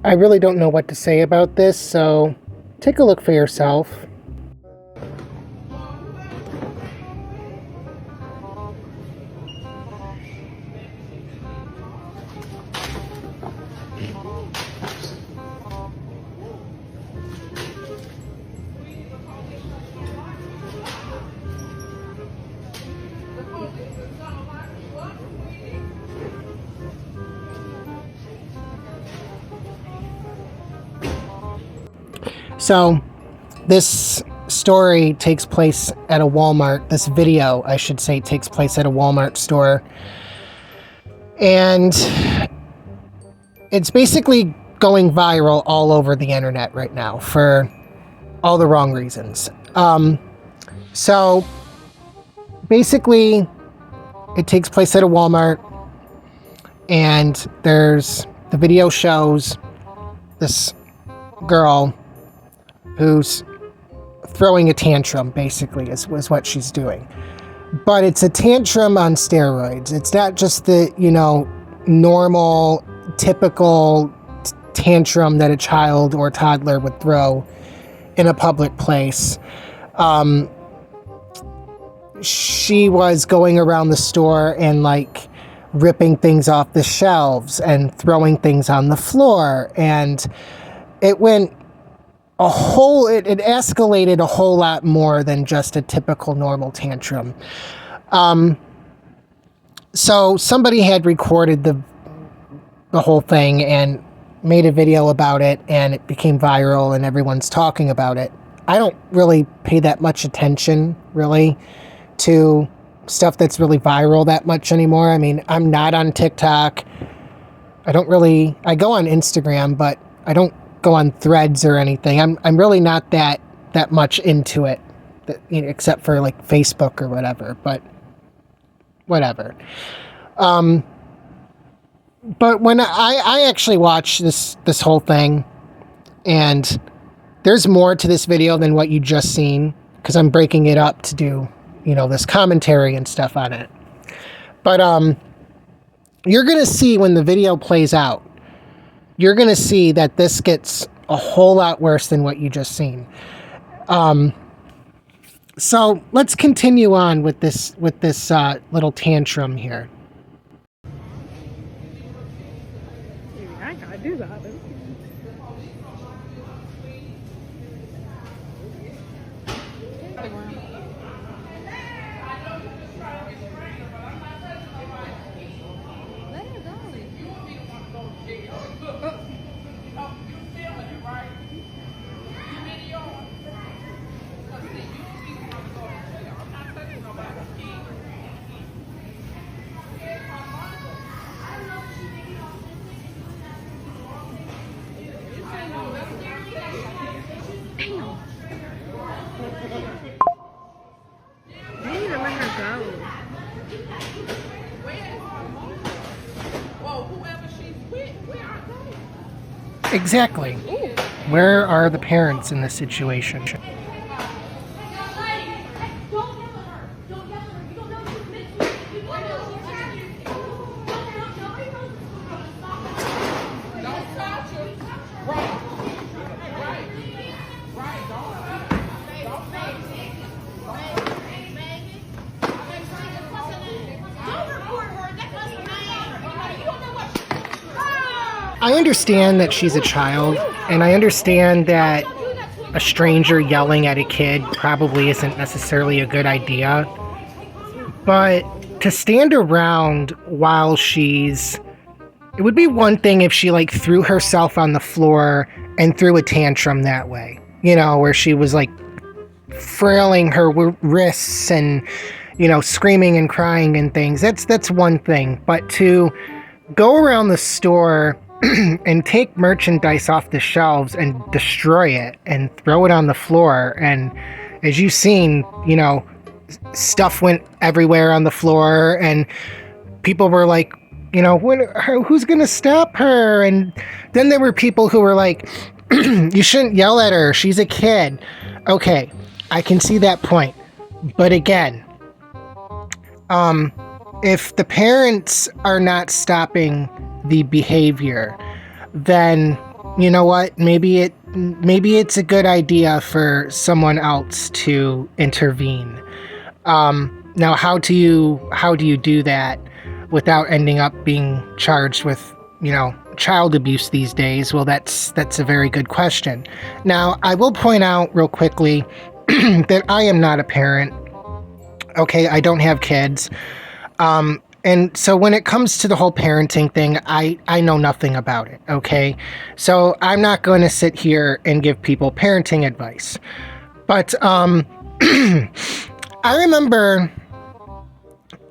I really don't know what to say about this, so take a look for yourself. So, this story takes place at a Walmart. This video, I should say, takes place at a Walmart store. And it's basically going viral all over the internet right now for all the wrong reasons. So, basically, it takes place at a Walmart. And the video shows this girl who's throwing a tantrum, basically, is what she's doing. But it's a tantrum on steroids. It's not just the, normal, typical tantrum that a child or toddler would throw in a public place. She was going around the store and, ripping things off the shelves and throwing things on the floor. And it went it escalated a whole lot more than just a typical normal tantrum. So somebody had recorded the whole thing and made a video about it, and it became viral and everyone's talking about it. I don't really pay that much attention, really, to stuff that's really viral that much anymore. I mean, I'm not on TikTok. I go on Instagram, but I don't go on Threads or anything. I'm really not that much into it, except for Facebook or whatever. But whatever. But when I actually watched this whole thing, and there's more to this video than what you just seen, because I'm breaking it up to do this commentary and stuff on it. But you're gonna see when the video plays out. You're going to see that this gets a whole lot worse than what you just seen. So let's continue on with this little tantrum here. I gotta do that. Exactly. Where are the parents in this situation? I understand that she's a child, and I understand that a stranger yelling at a kid probably isn't necessarily a good idea. But to stand around while it would be one thing if she threw herself on the floor and threw a tantrum that way, where she was frailing her wrists and, screaming and crying and things. That's one thing. But to go around the store and take merchandise off the shelves and destroy it and throw it on the floor, and as you've seen, stuff went everywhere on the floor, and people were like, who's gonna stop her? And then there were people who were like, you shouldn't yell at her, she's a kid. Okay, I can see that point, but again, if the parents are not stopping the behavior, then you know what? Maybe it's a good idea for someone else to intervene. Now, how do you do that without ending up being charged with, child abuse these days? Well, that's a very good question. Now, I will point out real quickly that I am not a parent. Okay, I don't have kids. And so when it comes to the whole parenting thing, I know nothing about it, okay? So I'm not going to sit here and give people parenting advice. But I remember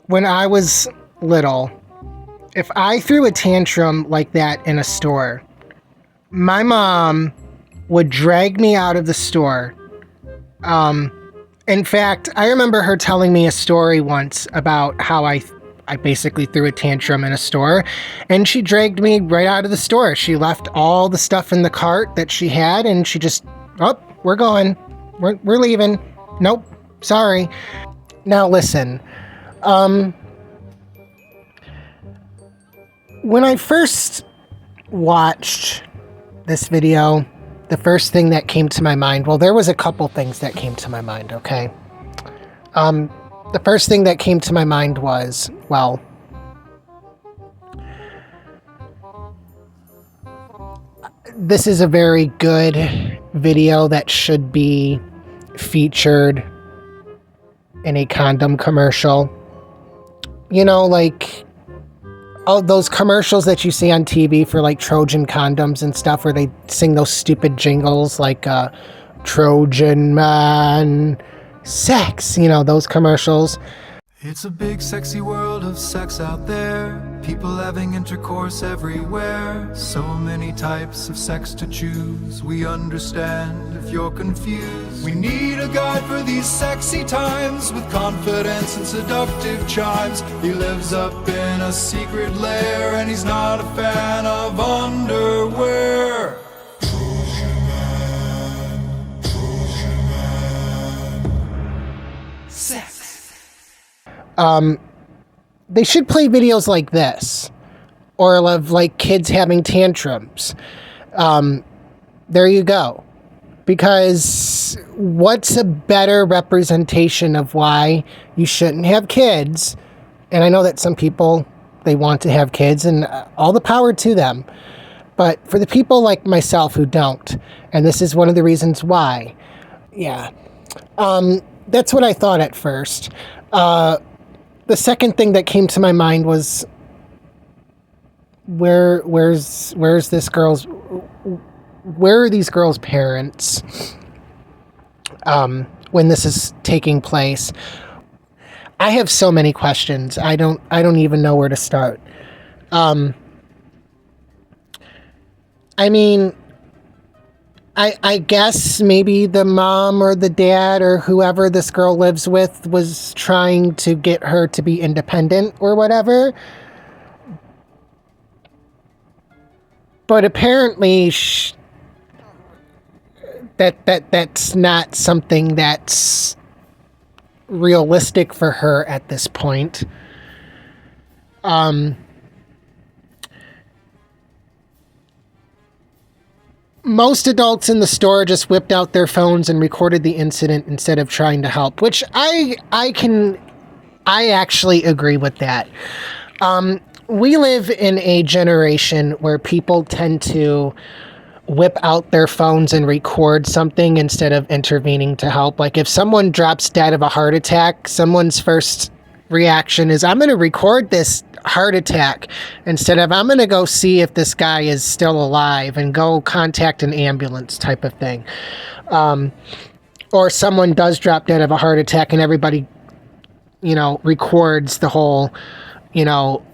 when I was little, if I threw a tantrum like that in a store, my mom would drag me out of the store. In fact, I remember her telling me a story once about how I basically threw a tantrum in a store, and she dragged me right out of the store. She left all the stuff in the cart that she had, and she just, oh, we're going. We're leaving. Nope, sorry. Now listen, when I first watched this video, the first thing that came to my mind, well, there was a couple things that came to my mind, okay? The first thing that came to my mind was, well, this is a very good video that should be featured in a condom commercial. You know, like all those commercials that you see on TV for like Trojan condoms and stuff where they sing those stupid jingles like Trojan man sex, those commercials. It's a big sexy world of sex out there, people having intercourse everywhere, so many types of sex to choose. We understand if you're confused. We need a guide for these sexy times with confidence and seductive chimes. He lives up in a secret lair and he's not a fan of underwear. They should play videos like this, or of like kids having tantrums. There you go. Because what's a better representation of why you shouldn't have kids? And I know that some people, they want to have kids, and all the power to them. But for the people like myself who don't, and this is one of the reasons why, that's what I thought at first. The second thing that came to my mind was, where are these girls' parents when this is taking place? I have so many questions. I don't even know where to start. I mean, I guess maybe the mom or the dad or whoever this girl lives with was trying to get her to be independent or whatever. But apparently that's not something that's realistic for her at this point. Most adults in the store just whipped out their phones and recorded the incident instead of trying to help, which I actually agree with that. We live in a generation where people tend to whip out their phones and record something instead of intervening to help. Like if someone drops dead of a heart attack, someone's first reaction is, I'm going to record this heart attack instead of, I'm going to go see if this guy is still alive and go contact an ambulance type of thing. Or someone does drop dead of a heart attack and everybody, records the whole,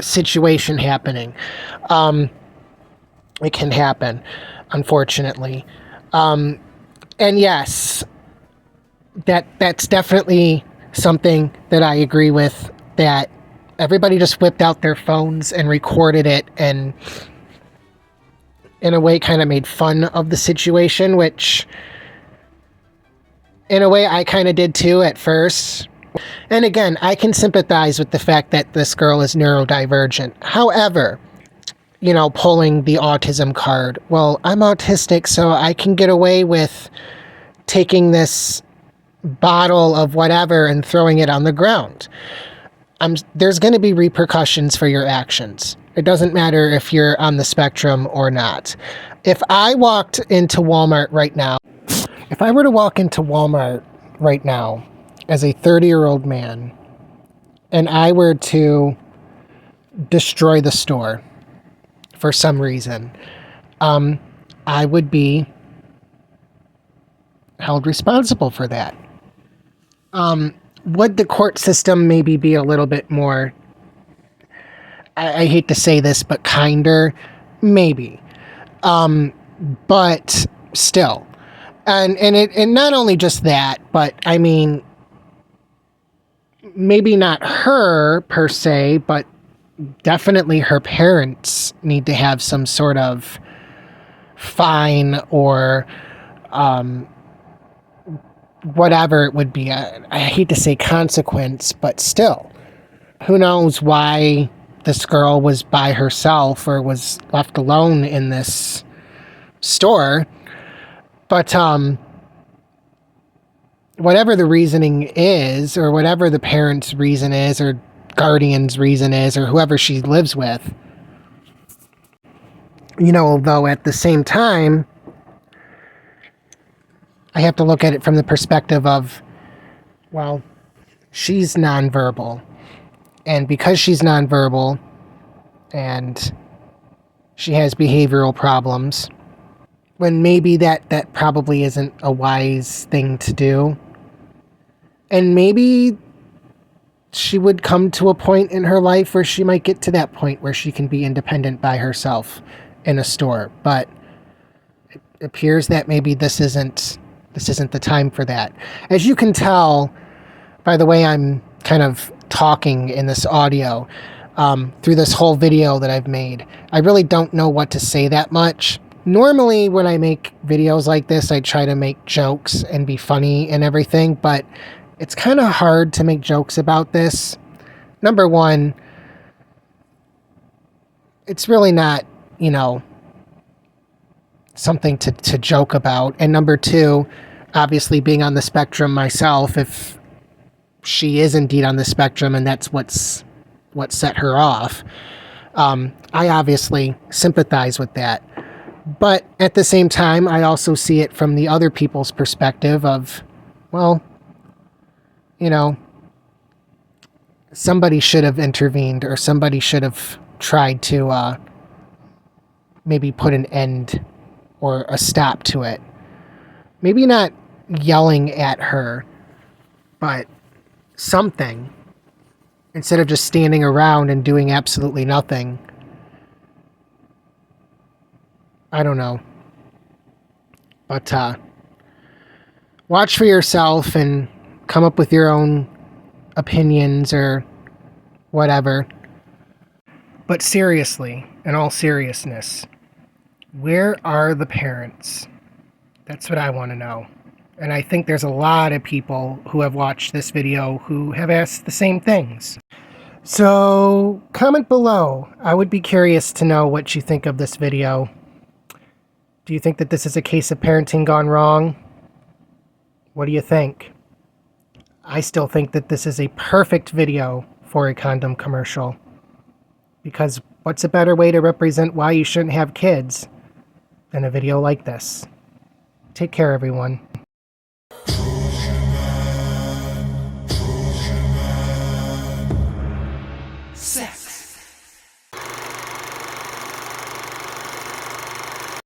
situation happening. It can happen, unfortunately. And yes, that's definitely something that I agree with, that everybody just whipped out their phones and recorded it and in a way kind of made fun of the situation, which in a way I kind of did too at first. And again, I can sympathize with the fact that this girl is neurodivergent. However, pulling the autism card. Well, I'm autistic, so I can get away with taking this bottle of whatever and throwing it on the ground. There's going to be repercussions for your actions. It doesn't matter if you're on the spectrum or not. If I walked into Walmart right now, if I were to walk into Walmart right now as a 30-year-old man and I were to destroy the store for some reason, I would be held responsible for that. Would the court system maybe be a little bit more, I hate to say this, but kinder? Maybe. But still. And not only just that, but I mean, maybe not her per se, but definitely her parents need to have some sort of fine or whatever it would be. I hate to say consequence, but still, who knows why this girl was by herself or was left alone in this store. But whatever the reasoning is, or whatever the parents' reason is, or guardian's reason is, or whoever she lives with, though at the same time, I have to look at it from the perspective of, well, she's nonverbal. And because she's nonverbal and she has behavioral problems, when maybe that probably isn't a wise thing to do. And maybe she would come to a point in her life where she might get to that point where she can be independent by herself in a store. But it appears that maybe this isn't the time for that. As you can tell by the way I'm kind of talking in this audio, through this whole video that I've made, I really don't know what to say that much. Normally, when I make videos like this, I try to make jokes and be funny and everything, but it's kind of hard to make jokes about this. Number one, it's really not, something to joke about. And number two, obviously being on the spectrum myself, if she is indeed on the spectrum and that's what set her off, I obviously sympathize with that. But at the same time, I also see it from the other people's perspective of, well, somebody should have intervened, or somebody should have tried to maybe put an end or a stop to it. Maybe not yelling at her, but something, instead of just standing around and doing absolutely nothing. I don't know. But watch for yourself and come up with your own opinions or whatever. But seriously, in all seriousness, where are the parents? That's what I want to know. And I think there's a lot of people who have watched this video who have asked the same things. So comment below. I would be curious to know what you think of this video. Do you think that this is a case of parenting gone wrong? What do you think? I still think that this is a perfect video for a condom commercial. Because what's a better way to represent why you shouldn't have kids than a video like this? Take care, everyone. Sex.